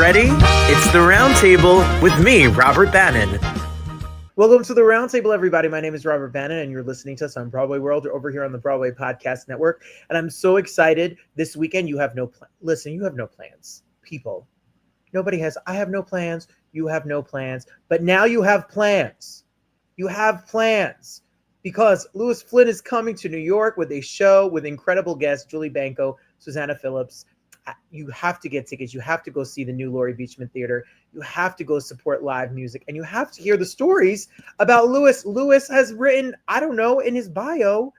ready? It's the Roundtable with me, Robert Bannon. Welcome to the Roundtable, everybody. My name is Robert Bannon, and you're listening to us on Broadway World or over here on the Broadway Podcast Network. And I'm so excited. This weekend, you have no listen, you have no plans. People. Nobody has. I have no plans. You have no plans. But now you have plans. You have plans. Because Louis Flinn is coming to New York with a show with incredible guests, Julie Benko, Susanna Phillips. You have to get tickets. You have to go see the new Laurie Beachman Theater. You have to go support live music. And you have to hear the stories about Louis. Louis has written, I don't know, in his bio,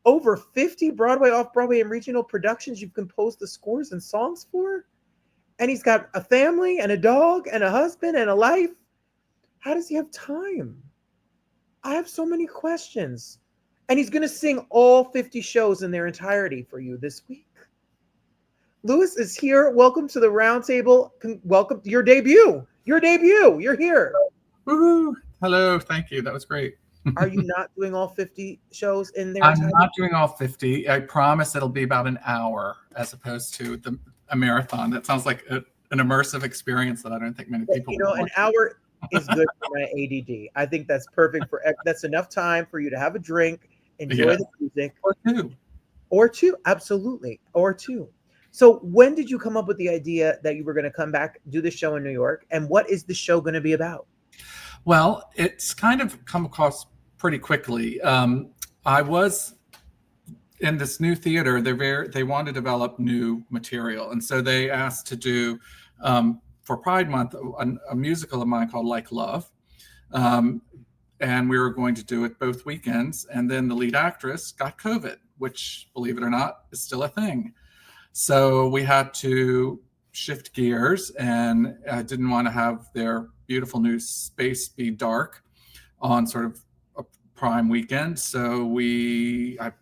over 50 Broadway, Off-Broadway, and regional productions you've composed the scores and songs for. And he's got a family and a dog and a husband and a life. How does he have time? I have so many questions. And he's going to sing all 50 shows in their entirety for you this week. Louis is here. Welcome to the Roundtable. Welcome to your debut. Your debut. You're here. Woo-hoo. Hello. Thank you. That was great. Are you not doing all 50 shows in there? I'm not doing all 50. I promise it'll be about an hour as opposed to a marathon. That sounds like an immersive experience that I don't think many people will. An hour is good for my ADD. I think that's perfect that's enough time for you to have a drink, enjoy the music. Or two. Absolutely. Or two. So when did you come up with the idea that you were going to come back, do the show in New York? And what is the show going to be about? Well, it's kind of come across pretty quickly. I was in this new theater. They want to develop new material. And so they asked to do, for Pride Month, a musical of mine called Like Love. And we were going to do it both weekends. And then the lead actress got COVID, which, believe it or not, is still a thing. So we had to shift gears, and I didn't want to have their beautiful new space be dark on sort of a prime weekend. So I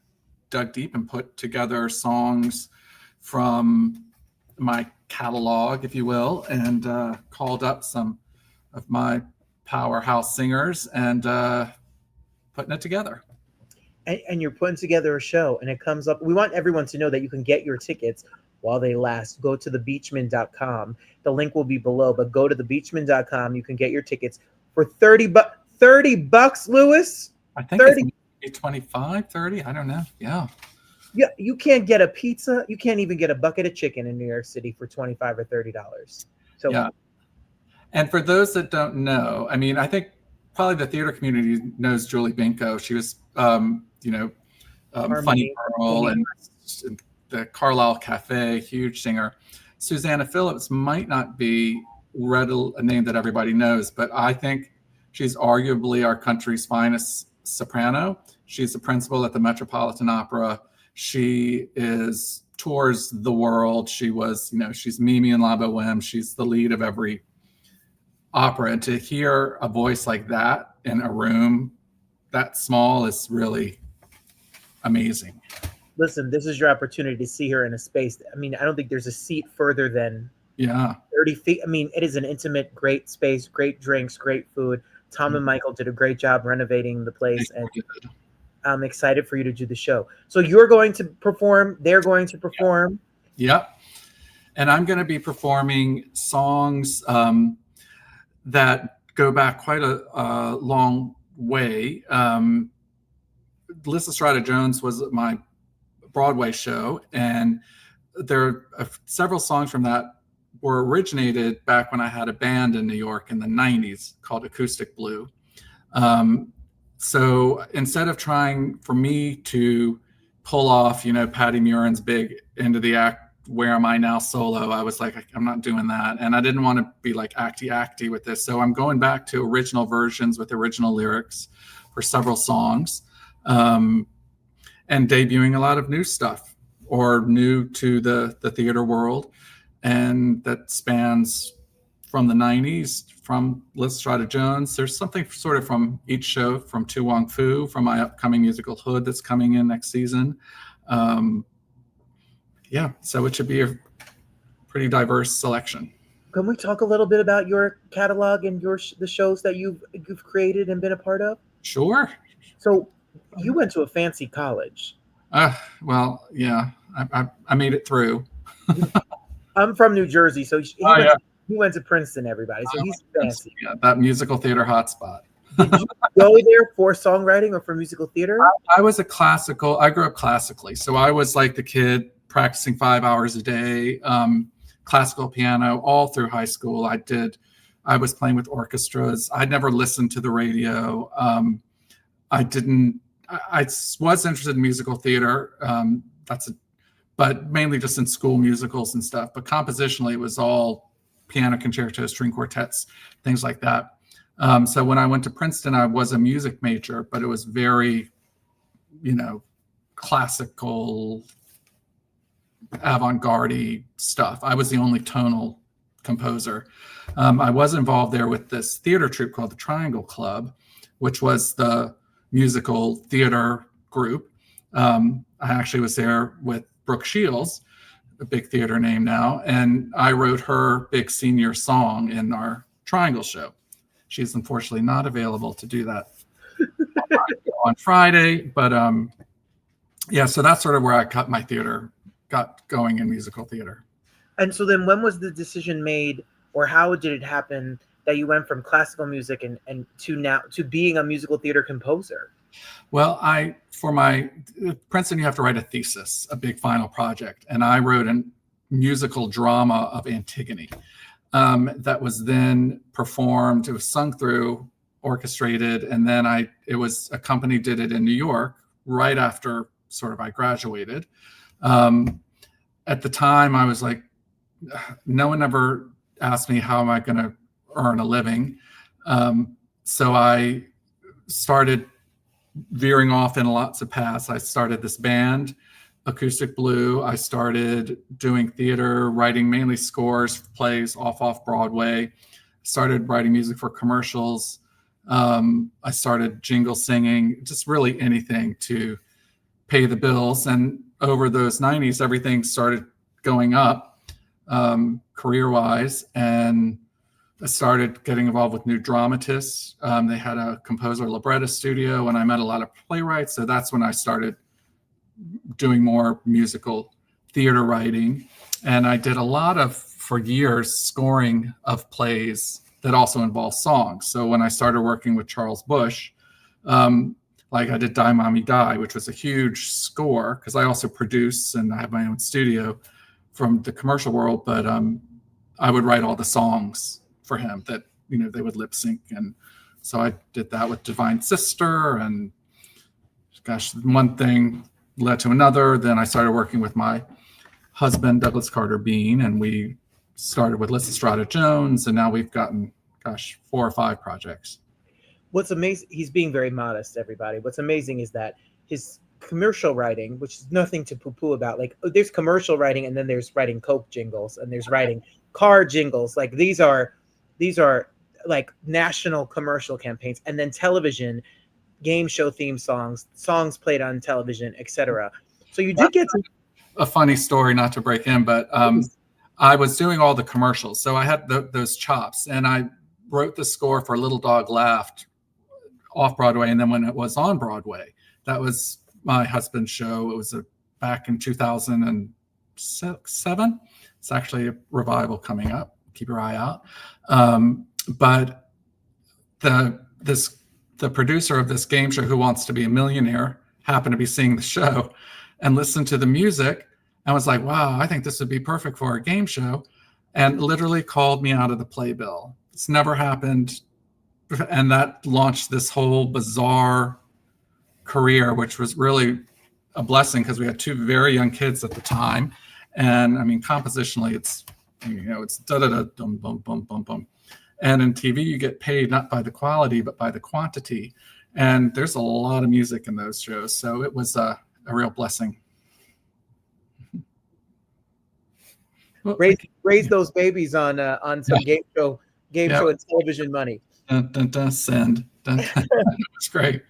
dug deep and put together songs from my catalog, if you will, and called up some of my powerhouse singers and putting it together. And you're putting together a show, and it comes up. We want everyone to know that you can get your tickets while they last. Go to thebeachman.com. The link will be below, but go to thebeachman.com. You can get your tickets for $30, Louis. I think 30. It's 25, 30. I don't know. Yeah. Yeah. You can't get a pizza. You can't even get a bucket of chicken in New York City for $25 or $30. So yeah. And for those that don't know, I mean, I think probably the theater community knows Julie Benko. She was, Funny Girl and the Carlisle Cafe, huge singer. Susanna Phillips might not be a name that everybody knows, but I think she's arguably our country's finest soprano. She's the principal at the Metropolitan Opera. She tours the world. She was, she's Mimi in La Boheme. She's the lead of every opera. And to hear a voice like that in a room that small is really amazing. Listen, this is your opportunity to see her in a space. I mean, I don't think there's a seat further than 30 feet. I mean, it is an intimate, great space, great drinks, great food. Tom and Michael did a great job renovating the place, and I'm excited for you to do the show. So you're going to perform, they're going to perform. Yep. And I'm going to be performing songs that go back quite a long way. Lyssa Strata-Jones was my Broadway show, and there are several songs from that were originated back when I had a band in New York in the 90s called Acoustic Blue. So instead of trying for me to pull off, Patty Murin's big End of the Act, Where Am I Now solo, I was like, I'm not doing that. And I didn't want to be like acty with this. So I'm going back to original versions with original lyrics for several songs, and debuting a lot of new stuff or new to the theater world. And that spans from the 90s, from Lyssa Strata-Jones. There's something sort of from each show, from Tu Wong Fu, from my upcoming musical Hood that's coming in next season. So it should be a pretty diverse selection. Can we talk a little bit about your catalog and the shows that you've created and been a part of? Sure. So you went to a fancy college. Well, yeah, I made it through. I'm from New Jersey, so he He went to Princeton, everybody, so he's fancy. Yeah, that musical theater hotspot. Did you go there for songwriting or for musical theater? I grew up classically. So I was like the kid practicing 5 hours a day, classical piano all through high school. I was playing with orchestras. I'd never listened to the radio. I was interested in musical theater. But mainly just in school musicals and stuff. But compositionally, it was all piano concertos, string quartets, things like that. So when I went to Princeton, I was a music major, but it was very, classical, avant-garde stuff. I was the only tonal composer. I was involved there with this theater troupe called the Triangle Club, which was the musical theater group. I actually was there with Brooke Shields, a big theater name now, and I wrote her big senior song in our Triangle show. She's unfortunately not available to do that on Friday, but so that's sort of where I got going in musical theater. And so then when was the decision made, or how did it happen that you went from classical music and to being a musical theater composer? Well, for my Princeton, you have to write a thesis, a big final project. And I wrote a musical drama of Antigone that was then performed. It was sung through, orchestrated. And then a company did it in New York right after sort of I graduated. At the time, I was like, no one ever asked me how am I going to earn a living. So I started veering off in lots of paths. I started this band, Acoustic Blue. I started doing theater, writing mainly scores for plays off-Broadway. Started writing music for commercials. I started jingle singing, just really anything to pay the bills. And over those 90s, everything started going up career-wise. And I started getting involved with new dramatists. They had a composer librettist studio, and I met a lot of playwrights. So that's when I started doing more musical theater writing. And I did a lot of, for years, scoring of plays that also involve songs. So when I started working with Charles Busch, like I did Die, Mommie, Die, which was a huge score, because I also produce and I have my own studio from the commercial world, but I would write all the songs for him that they would lip sync. And so I did that with Divine Sister, and gosh, one thing led to another. Then I started working with my husband, Douglas Carter Bean, and we started with Lysistrata Jones, and now we've gotten 4 or 5 projects. What's amazing, he's being very modest, everybody. What's amazing is that his commercial writing, which is nothing to poo-poo about, like there's commercial writing and then there's writing Coke jingles and there's writing car jingles. Like these are like national commercial campaigns, and then television, game show theme songs played on television, etc. So you did get a funny story, not to break in, but I was doing all the commercials. So I had those chops, and I wrote the score for Little Dog Laughed off-Broadway. And then when it was on Broadway, that was my husband's show. It was back in 2007. It's actually a revival coming up. Keep your eye out. But the producer of this game show, Who Wants to Be a Millionaire, happened to be seeing the show and listened to the music and was like, wow, I think this would be perfect for a game show, and literally called me out of the playbill. It's never happened. And that launched this whole bizarre career, which was really a blessing because we had 2 very young kids at the time. And I mean, compositionally, it's da-da-da, dum, bum, bum, bum, bum. And in TV, you get paid not by the quality, but by the quantity. And there's a lot of music in those shows. So it was a real blessing. Raise those babies on some game show and television money. Dun, dun, dun, send. Dun, dun. It's great.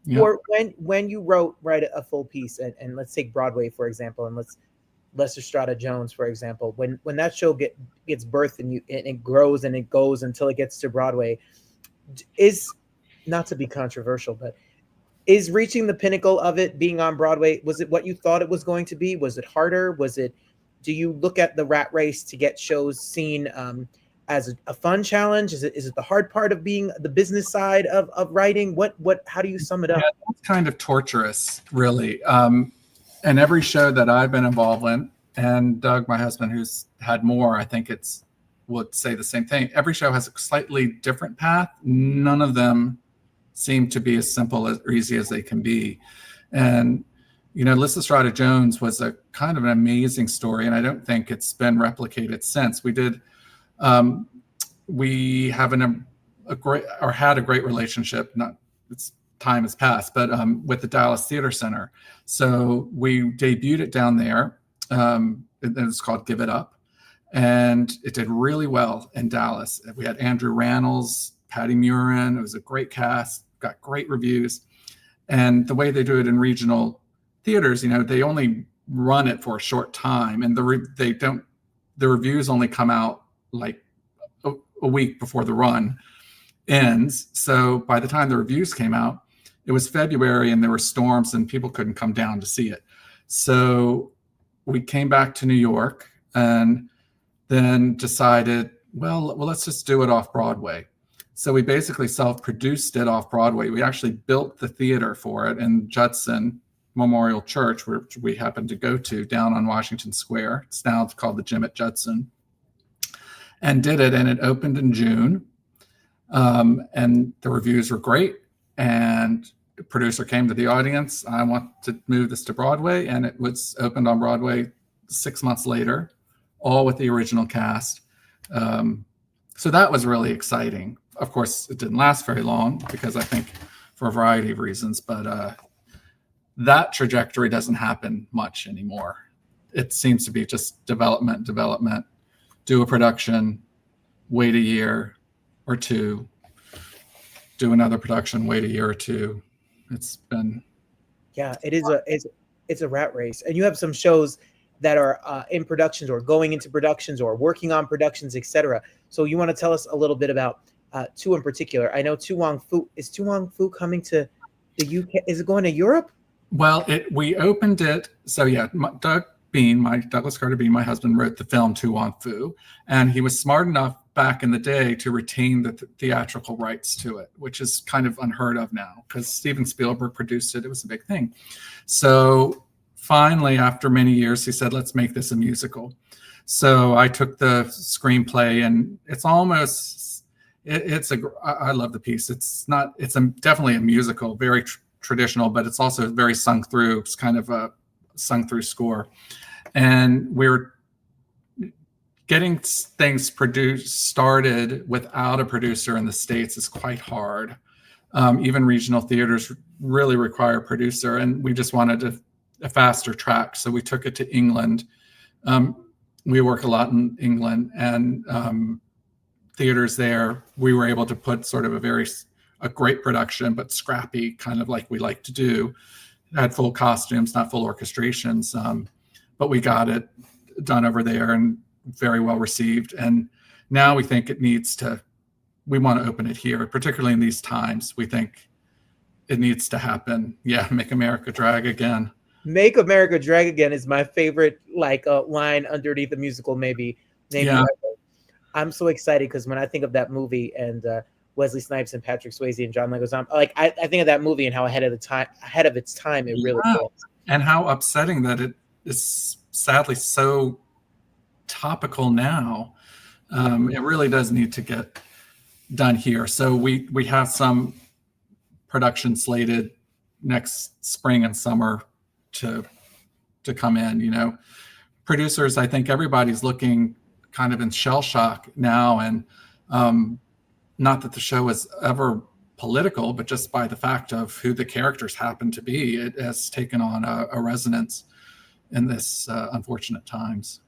Yeah. Or when you write a full piece, and let's take Broadway, for example, and Lysistrata Jones, for example, when that show gets birthed and it grows and it goes until it gets to Broadway, is, not to be controversial, but is reaching the pinnacle of it being on Broadway, was it what you thought it was going to be? Was it harder? Was it do you look at the rat race to get shows seen as a fun challenge? Is it the hard part of being the business side of writing? How do you sum it up? Yeah, it's kind of torturous, really. And every show that I've been involved in, and Doug, my husband, who's had more, I think would say the same thing. Every show has a slightly different path. None of them seem to be as simple or easy as they can be. And Lysistrata Jones was a kind of an amazing story, and I don't think it's been replicated since. We have had a great relationship. Not it's time has passed, but with the Dallas Theater Center. So we debuted it down there. It was called Give It Up, and it did really well in Dallas. We had Andrew Rannells, Patty Murin. It was a great cast, got great reviews. And the way they do it in regional theaters, they only run it for a short time, and the reviews only come out like a week before the run ends. So by the time the reviews came out, it was February and there were storms and people couldn't come down to see it. So we came back to New York and then decided, well, let's just do it off-Broadway. So we basically self-produced it off-Broadway. We actually built the theater for it in Judson Memorial Church, which we happened to go to down on Washington Square. It's now called the Gym at Judson. And did it, and it opened in June. And the reviews were great. And the producer came to the audience. I want to move this to Broadway. And it was opened on Broadway 6 months later, all with the original cast. So that was really exciting. Of course, it didn't last very long because I think for a variety of reasons, but that trajectory doesn't happen much anymore. It seems to be just development, do a production, wait a year or two, do another production, wait a year or two. It's been... Yeah, it's a rat race. And you have some shows that are in productions or going into productions or working on productions, etc. So you want to tell us a little bit about two in particular. I know Tu Wong Fu. Is Tu Wong Fu coming to the UK? Is it going to Europe? Well, we opened it. So yeah, Douglas Carter Bean, my husband, wrote the film Tu Wong Fu, and he was smart enough back in the day to retain the theatrical rights to it, which is kind of unheard of now because Steven Spielberg produced it. It was a big thing. So finally, after many years, he said, let's make this a musical. So I took the screenplay, and it's almost, I love the piece. It's definitely a musical, very traditional, but it's also very sung through. It's kind of a sung through score. And we're getting things started without a producer in the States is quite hard. Even regional theaters really require a producer, and we just wanted a faster track. So we took it to England. We work a lot in England, and theaters there, we were able to put sort of a great production, but scrappy, kind of like we like to do. It had full costumes, not full orchestrations, but we got it done over there and very well received. And now we think we want to open it here, particularly in these times. We think it needs to happen. Yeah, Make America Drag Again. Make America Drag Again is my favorite, line underneath the musical, maybe. Yeah. I'm so excited because when I think of that movie and Wesley Snipes and Patrick Swayze and John Leguizamo, I think of that movie and how ahead of its time it really was. And how upsetting that it is sadly so topical now. It really does need to get done here. So we have some production slated next spring and summer to come in. Producers, I think everybody's looking kind of in shell shock now, and not that the show is ever political, but just by the fact of who the characters happen to be, it has taken on a resonance in this unfortunate times.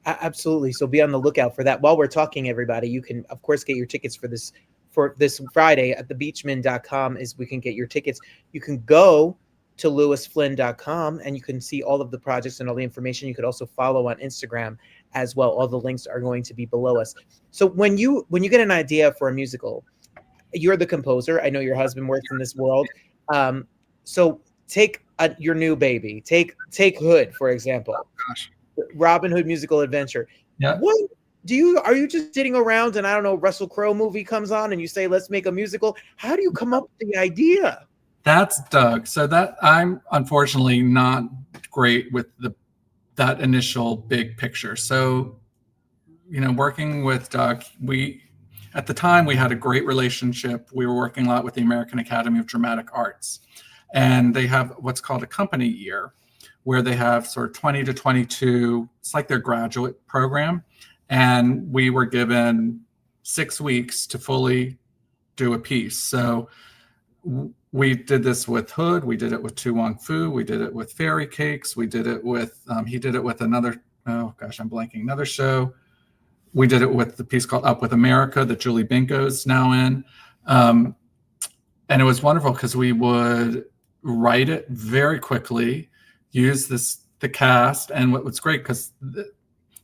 Absolutely. So be on the lookout for that. While we're talking, everybody, you can, of course, get your tickets for this Friday at thebeachman.com is we can get your tickets. You can go to lewisflinn.com and you can see all of the projects and all the information. You could also follow on Instagram as well. All the links are going to be below us. So when you get an idea for a musical, you're the composer. I know your husband works in this world. So take your new baby. Take Hood, for example. Oh, gosh. Robin Hood Musical Adventure. Yeah. What are you just sitting around and I don't know, Russell Crowe movie comes on and you say, let's make a musical? How do you come up with the idea? That's Doug. So that I'm unfortunately not great with that initial big picture. So, working with Doug, at the time we had a great relationship. We were working a lot with the American Academy of Dramatic Arts, and they have what's called a company year, where they have sort of 20 to 22. It's like their graduate program. And we were given 6 weeks to fully do a piece. So we did this with Hood. We did it with Tu Wong Fu. We did it with Fairycakes. We did it with, he did it with another, oh gosh, I'm blanking, another show. We did it with the piece called Up With America that Julie Binko's now in. And it was wonderful because we would write it very quickly, use the cast. And what's great, because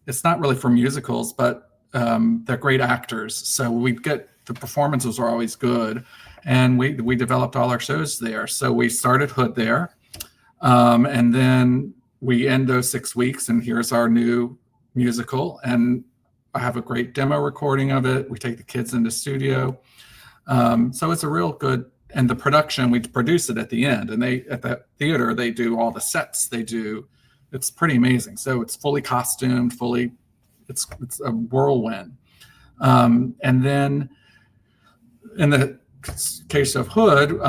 it's not really for musicals, but they're great actors. So the performances are always good. And we developed all our shows there. So we started Hood there. And then we end those 6 weeks, and here's our new musical. And I have a great demo recording of it. We take the kids in the studio. So it's a real good, and the production, we produce it at the end. And at the theater, they do all the sets. It's pretty amazing. So it's fully costumed, it's a whirlwind. And then in the case of Hood,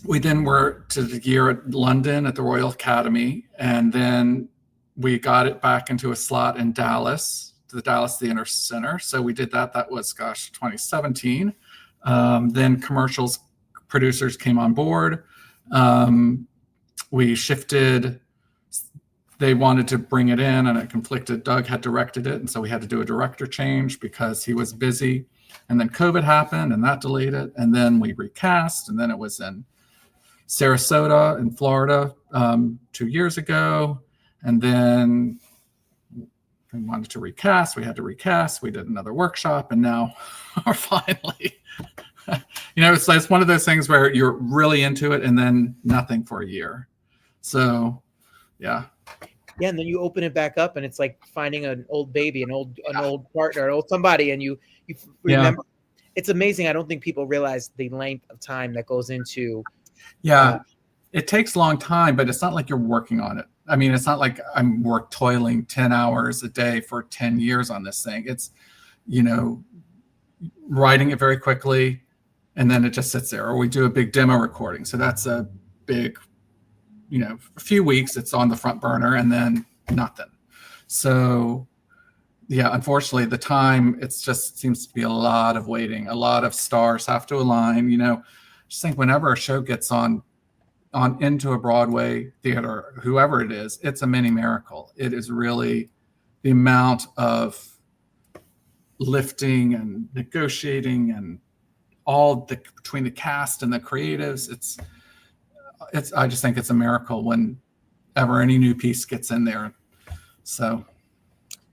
we then were to the year at London at the Royal Academy, and then we got it back into a slot in Dallas, to the Dallas Theater Center. So we did that. That was, 2017. Then commercials producers came on board. We shifted. They wanted to bring it in, and it conflicted. Doug had directed it, and so we had to do a director change because he was busy. And then COVID happened, and that delayed it. And then we recast, and then it was in Sarasota in Florida 2 years ago. And then we wanted to recast. We had to recast. We did another workshop, and now we're finally, it's one of those things where you're really into it and then nothing for a year. So, yeah. Yeah, and then you open it back up, and it's like finding an old baby, an old partner, an old somebody, and you remember. Yeah. It's amazing. I don't think people realize the length of time that goes into. Yeah, it takes a long time, but it's not like you're working on it. I mean, it's not like I'm toiling 10 hours a day for 10 years on this thing. It's, writing it very quickly, and then it just sits there. Or we do a big demo recording. So that's a big, a few weeks it's on the front burner, and then nothing. So, yeah, unfortunately, the time, it just seems to be a lot of waiting. A lot of stars have to align. Just think whenever a show gets on into a Broadway theater, whoever it is, it's a mini miracle. It is really the amount of lifting and negotiating and all between the cast and the creatives. I just think it's a miracle whenever any new piece gets in there. So.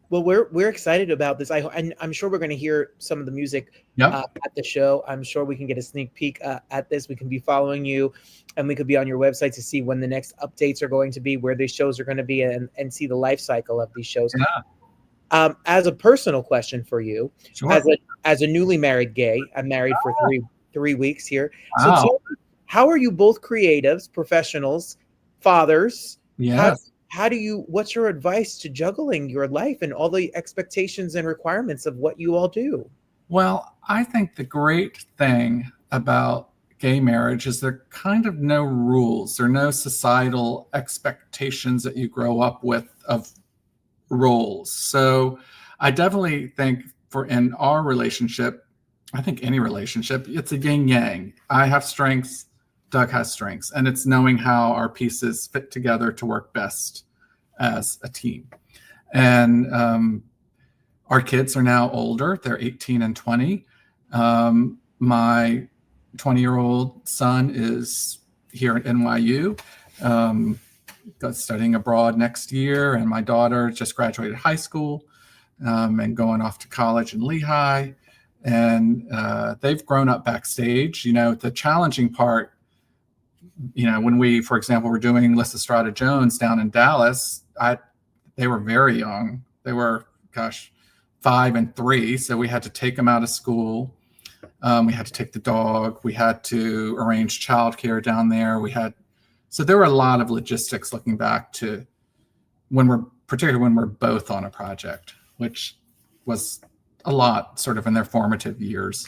Well, we're excited about this. I'm sure we're going to hear some of the music at the show. I'm sure we can get a sneak peek at this. We can be following you, and we could be on your website to see when the next updates are going to be, where these shows are going to be, and see the life cycle of these shows. Yeah. As a personal question for you, sure. as a newly married gay, I'm married for three weeks here. Wow. So how are you both creatives, professionals, fathers? Yes. What's your advice to juggling your life and all the expectations and requirements of what you all do? Well, I think the great thing about gay marriage is there kind of no rules. There are no societal expectations that you grow up with of roles. So I definitely think in our relationship, I think any relationship, it's a yin yang. I have strengths, Doug has strengths, and it's knowing how our pieces fit together to work best as a team. And our kids are now older. They're 18 and 20. My 20-year-old son is here at NYU, studying abroad next year. And my daughter just graduated high school and going off to college in Lehigh. And they've grown up backstage. The challenging part, when we, for example, were doing Lysistrata Jones down in Dallas, they were very young. They were, 5 and 3. So we had to take them out of school. We had to take the dog. We had to arrange childcare down there. So there were a lot of logistics looking back to particularly when we're both on a project, which was a lot sort of in their formative years.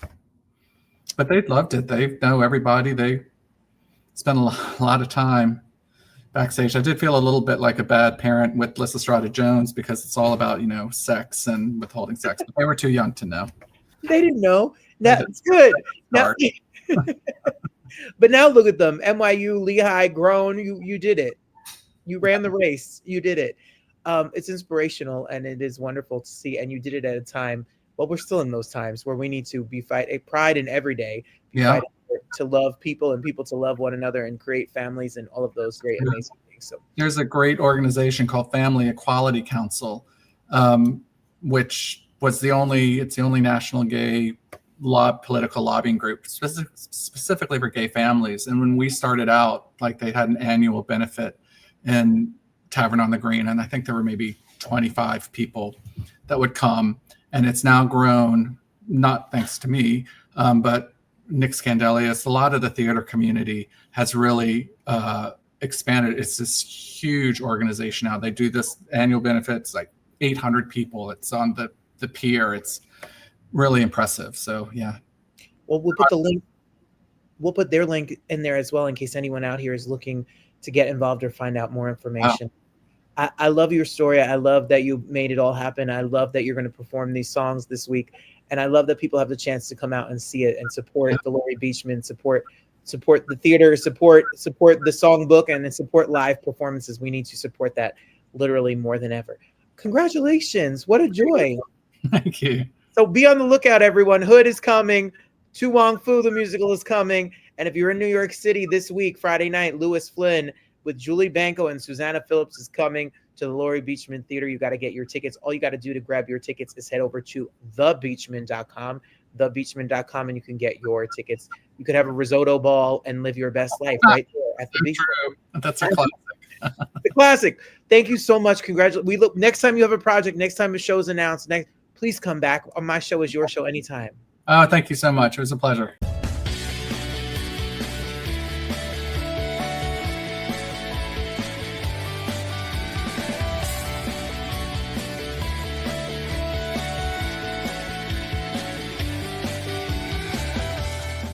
But they loved it. They know everybody. They spent a lot of time backstage. I did feel a little bit like a bad parent with Lysistrata Jones because it's all about, sex and withholding sex. But they were too young to know. They didn't know. That's good. Now, but now look at them. NYU, Lehigh, grown. You did it. You ran the race. You did it. It's inspirational and it is wonderful to see. And you did it at a time. Well, we're still in those times where we need to be pride in every day. Fighting to love people and people to love one another and create families and all of those great, amazing things. So there's a great organization called Family Equality Council, which was the only national gay political lobbying group specifically for gay families. And when we started out, like they had an annual benefit in Tavern on the Green, and I think there were maybe 25 people that would come. And it's now grown, not thanks to me, but Nick Scandelius. A lot of the theater community has really expanded. It's this huge organization now. They do this annual benefits, like 800 people. It's on the pier. It's really impressive. So yeah. Well, we'll put the link. We'll put their link in there as well in case anyone out here is looking to get involved or find out more information. Wow. I love your story. I love that you made it all happen. I love that you're going to perform these songs this week. And I love that people have the chance to come out and see it and support the Laurie Beachman, support the theater, support the Songbook, and then support live performances. We need to support that literally more than ever. Congratulations. What a joy. Thank you. So be on the lookout, everyone. Hood is coming. Tu Wong Fu, the musical, is coming. And if you're in New York City this week, Friday night, Louis Flinn with Julie Banco and Susanna Phillips is coming to the Laurie Beachman Theater. You got to get your tickets. All you got to do to grab your tickets is head over to thebeachman.com, and you can get your tickets. You could have a risotto ball and live your best life right there at the beach. That's a classic. The classic. Thank you so much. Congratulations. We look next time you have a project, next time a show is announced, please come back. My show is your show anytime. Oh, thank you so much. It was a pleasure.